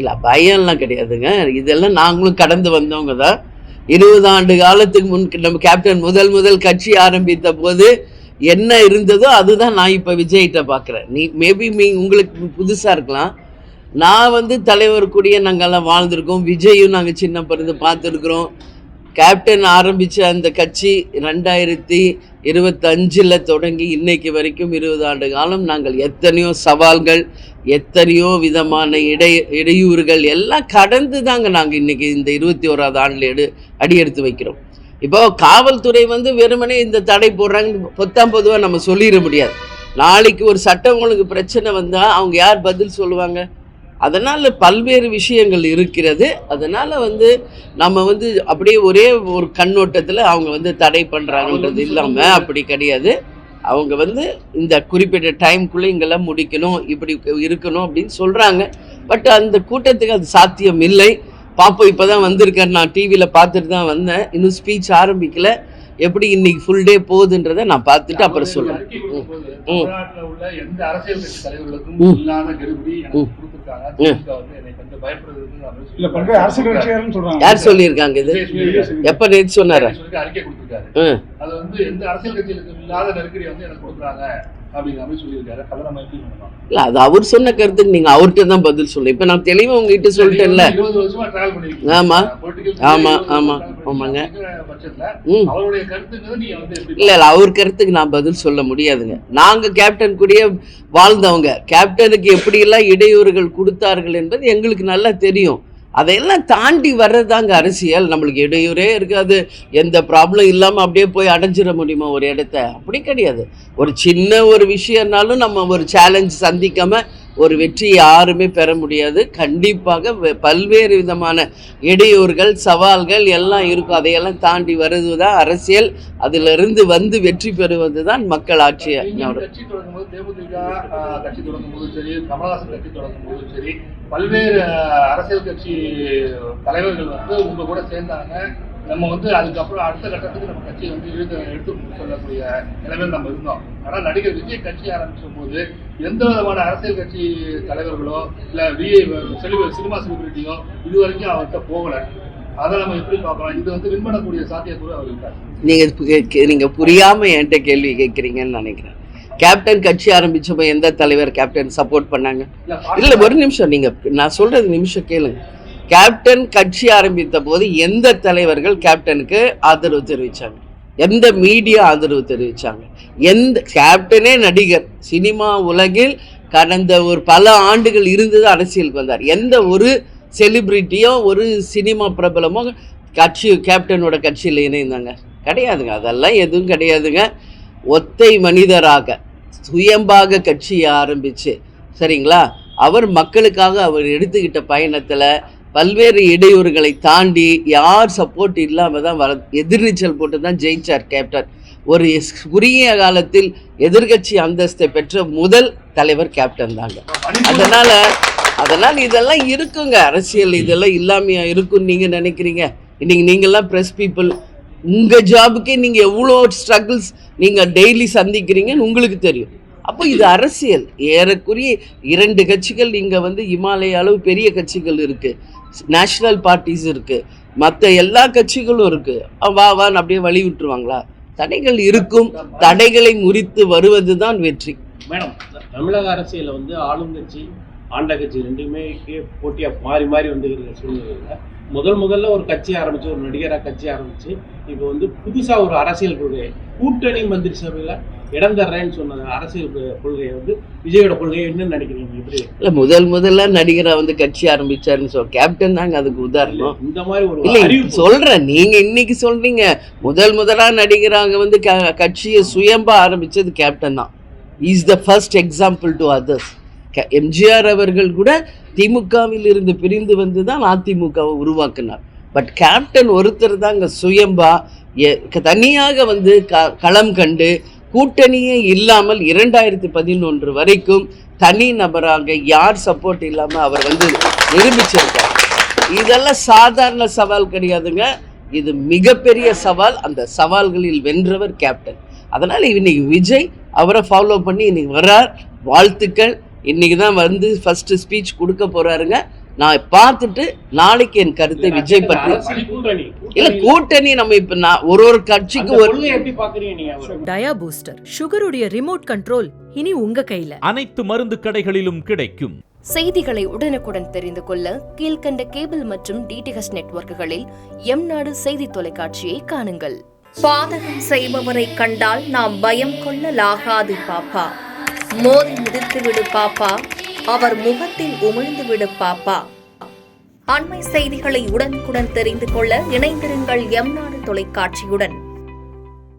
இல்லை பயம்லாம் கிடையாதுங்க. இதெல்லாம் நாங்களும் கடந்து வந்தவங்க தான். 20 ஆண்டு காலத்துக்கு முன் நம்ம கேப்டன் முதல் கட்சி ஆரம்பித்த போது என்ன இருந்ததோ அதுதான் நான் இப்போ விஜய்கிட்ட பார்க்குறேன். மேபி உங்களுக்கு புதுசாக இருக்கலாம். நான் தலைவர் கூடிய நாங்கள்லாம் வாழ்ந்திருக்கோம். விஜயும் நாங்கள் சின்ன பிறந்து பார்த்துருக்குறோம். கேப்டன் ஆரம்பித்த அந்த கட்சி 2025 தொடங்கி இன்னைக்கு வரைக்கும் 20 ஆண்டு காலம் நாங்கள் எத்தனையோ சவால்கள், எத்தனையோ விதமான இடையூறுகள் எல்லாம் கடந்து தாங்க நாங்கள் இன்னைக்கு இந்த 21ஆவது ஆண்டில் அடி எடுத்து வைக்கிறோம். இப்போ காவல்துறை வெறுமனே இந்த தடை போடுறாங்க பொதுவாக நம்ம சொல்லிட முடியாது. நாளைக்கு ஒரு சட்டம் ஒழுங்கு பிரச்சனை வந்தால் அவங்க யார் பதில் சொல்லுவாங்க? அதனால் பல்வேறு விஷயங்கள் இருக்கிறது. அதனால் நம்ம அப்படியே ஒரே ஒரு கண்ணோட்டத்தில் அவங்க தடை பண்ணுறாங்கன்றது இல்லாமல் அப்படி கிடையாது. அவங்க இந்த குறிப்பிட்ட டைம்குள்ளே இங்கெல்லாம் முடிக்கணும், இப்படி இருக்கணும் அப்படின்னு சொல்கிறாங்க. பட் அந்த கூட்டத்துக்கு அது சாத்தியம் இல்லை. பார்ப்போம். இப்போ தான் வந்திருக்கார். நான் டிவியில் பார்த்துட்டு தான் வந்தேன். இன்னும் ஸ்பீச் ஆரம்பிக்கல. எப்படி இன்னைக்கு ஃபுல் டே போகுதுன்றதை நான் பார்த்துட்டு அப்புறம் சொல்றேன். யார் சொல்லியிருக்காங்க இது? எப்ப நேற்று சொன்னாரு? இல்ல அது அவர் சொன்ன கருத்துக்கு நீங்க அவர்கிட்ட தான் பதில் சொல்ல. இப்ப நான் தெளிவா உங்ககிட்ட சொல்லிட்டேன்ல. ஆமா ஆமா ஆமா ஆமாங்க. இல்ல அவர் கருத்துக்கு நான் பதில் சொல்ல முடியாதுங்க. நாங்க கேப்டன் கூடயே வாழ்ந்தவங்க. கேப்டனுக்கு எப்படி எல்லாம் இடையூறுகள் கொடுத்தார்கள் என்பது எங்களுக்கு நல்லா தெரியும். அதையெல்லாம் தாண்டி வர்றதாங்க அரசியல். நம்மளுக்கு இடையூறே இருக்காது, எந்த ப்ராப்ளம் இல்லாமல் அப்படியே போய் அடைஞ்சிட முடியுமா ஒரு இடத்த? அப்படி கிடையாது. ஒரு சின்ன ஒரு விஷயம்னாலும் நம்ம ஒரு சேலஞ்ச் சந்திக்காமல் ஒரு வெற்றியை யாருமே பெற முடியாது. கண்டிப்பாக பல்வேறு விதமான இடையூறுகள், சவால்கள் எல்லாம் இருக்கும். அதையெல்லாம் தாண்டி வருவது தான் அரசியல். அதிலிருந்து வெற்றி பெறுவது தான் மக்கள் ஆட்சி. பல்வேறு அரசியல் கட்சி தலைவர்கள் உங்க கூட சேர்ந்தாங்க. நம்ம அதுக்கப்புறம் அடுத்த கட்டத்துக்கு நம்ம கட்சியை எடுத்து சொல்லக்கூடிய நிலைமையில் நம்ம இருந்தோம். ஆனால் நடிகர் விஜய் கட்சி ஆரம்பிக்கும் போது எந்த விதமான அரசியல் கட்சி தலைவர்களோ இல்லை சினிமா செலிபிரிட்டியோ இது வரைக்கும் அவர்கிட்ட போகலை. அதை நம்ம எப்படி பார்க்கலாம்? இது வின் பண்ணக்கூடிய சாத்தியத்தோடு அவர் இருக்காரு. நீங்க புரியாம என்கிட்ட கேள்வி கேட்குறீங்கன்னு நினைக்கிறேன். கேப்டன் கட்சி ஆரம்பிச்சப்போ எந்த தலைவர் கேப்டன் சப்போர்ட் பண்ணாங்க? இல்லை ஒரு நிமிஷம், நீங்க நான் சொல்றது நிமிஷம் கேளுங்க. கேப்டன் கட்சி ஆரம்பித்த போது எந்த தலைவர்கள் கேப்டனுக்கு ஆதரவு தெரிவிச்சாங்க? எந்த மீடியா ஆதரவு தெரிவிச்சாங்க? எந்த கேப்டனே நடிகர், சினிமா உலகில் கடந்த ஒரு பல ஆண்டுகள் இருந்தது அரசியலுக்கு வந்தார். எந்த ஒரு செலிபிரிட்டியோ ஒரு சினிமா பிரபலமோ கேப்டனோட கட்சியில் இணைந்தாங்க? கிடையாதுங்க. அதெல்லாம் எதுவும் கிடையாதுங்க. ஒத்தை மனிதராக சுயம்பாக கட்சியை ஆரம்பிச்சு, சரிங்களா, அவர் மக்களுக்காக அவர் எடுத்துக்கிட்ட பயணத்தில் பல்வேறு இடையூறுகளை தாண்டி யார் சப்போர்ட் இல்லாமல் தான் எதிர்நீச்சல் போட்டு தான் ஜெயிச்சார் கேப்டன். ஒரு குறுகிய காலத்தில் எதிர்கட்சி அந்தஸ்தை பெற்ற முதல் தலைவர் கேப்டன் தாங்க. அதனால் இதெல்லாம் இருக்குங்க அரசியல். இதெல்லாம் இல்லாமையா இருக்குன்னு நீங்கள் நினைக்கிறீங்க? இன்னைக்கு நீங்கள்லாம் ப்ரெஸ் பீப்புள், உங்கள் ஜாபுக்கே நீங்கள் எவ்வளோ ஸ்ட்ரகிள்ஸ் நீங்கள் டெய்லி சந்திக்கிறீங்கன்னு உங்களுக்கு தெரியும். அப்போ இது அரசியல். ஏறக்குறைய 2 கட்சிகள் இங்கே இமாலய அளவு பெரிய கட்சிகள் இருக்குது, நேஷ்னல் பார்ட்டிஸ் இருக்குது, மற்ற எல்லா கட்சிகளும் இருக்குது. வான்னு அப்படியே வழி விட்டுருவாங்களா? தடைகள் இருக்கும். தடைகளை முறித்து வருவது தான் வெற்றி. மேடம், தமிழக அரசியலில் ஆளும் கட்சி ஆண்ட கட்சி ரெண்டுமே போட்டியாக மாறி வந்துக்கிற சூழ்நிலையில் முதல்ல ஒரு கட்சி ஆரம்பிச்சு, ஒரு நடிகராக கட்சி ஆரம்பிச்சு, இப்போ புதுசாக ஒரு அரசியல் கொள்கை கூட்டணி மந்திரி சபையில் இடம் தர்றேன்னு சொன்ன அரசியல் கொள்கையை விஜயோட கொள்கையை என்ன நினைக்கிறீங்க? எப்படி இல்லை முதல்ல நடிகராக கட்சி ஆரம்பிச்சாருன்னு கேப்டன் தாங்க அதுக்கு உதாரணம். இந்த மாதிரி ஒரு இல்லை சொல்கிறேன். நீங்கள் இன்னைக்கு சொல்கிறீங்க முதலாக நடிகராக கட்சியை சுயம்பா ஆரம்பித்தது கேப்டன் தான். Is the first example to others. MGR அவர்கள் கூட திமுகவில் இருந்து பிரிந்து தான் அதிமுகவை உருவாக்கினார். பட் கேப்டன் ஒருத்தர் தாங்க சுயம்பா தனியாக களம் கண்டு கூட்டணியே இல்லாமல் 2011 வரைக்கும் தனி நபராக யார் சப்போர்ட் இல்லாமல் அவர் நிரூபிச்சிருக்கார். இதெல்லாம் சாதாரண சவால் கிடையாதுங்க. இது மிகப்பெரிய சவால். அந்த சவால்களில் வென்றவர் கேப்டன். அதனால் இன்னைக்கு விஜய் அவரை ஃபாலோ பண்ணி இன்னைக்கு வர்றார். வாழ்த்துக்கள். இன்றைக்கி தான் ஃபஸ்ட்டு ஸ்பீச் கொடுக்க போகிறாருங்க. நான் பார்த்துட்டு நாளைக்கு என் கருத்தை விஜய் பற்றி அரசியல் கூட்டணி இல்ல கூட்டணி நம்ம இப்ப நான் ஒரு கட்சிக்கு அந்த ஒரு கொள்கையை எப்படி பாக்குறீங்க நீங்க அவரை? டயா பூஸ்டர் சுகருடைய ரிமோட் கண்ட்ரோல் இனி உங்க கையில. அனைத்து மருந்து கடைகளிலும் கிடைக்கும். செய்திகளை உடனுக்குடன் தெரிந்து கொள்ள கீழ்க்கண்ட கேபிள் மற்றும் டிடிஹெச் நெட்வொர்க்குகளில் எம்நாடு செய்தி தொலைக்காட்சியை காணுங்கள். பாதகம் செய்பவரை கண்டால் நாம் பயம் கொள்ளலாகாது பாப்பா. மோதி மிதித்துவிடு பாப்பா, அவர் முகத்தில் உமிழ்ந்து விடு பாப்பா. அண்மை செய்திகளை உடனுக்குடன் தெரிந்து கொள்ள இணைந்திருங்கள் எம்நாடு தொலைக்காட்சியுடன்.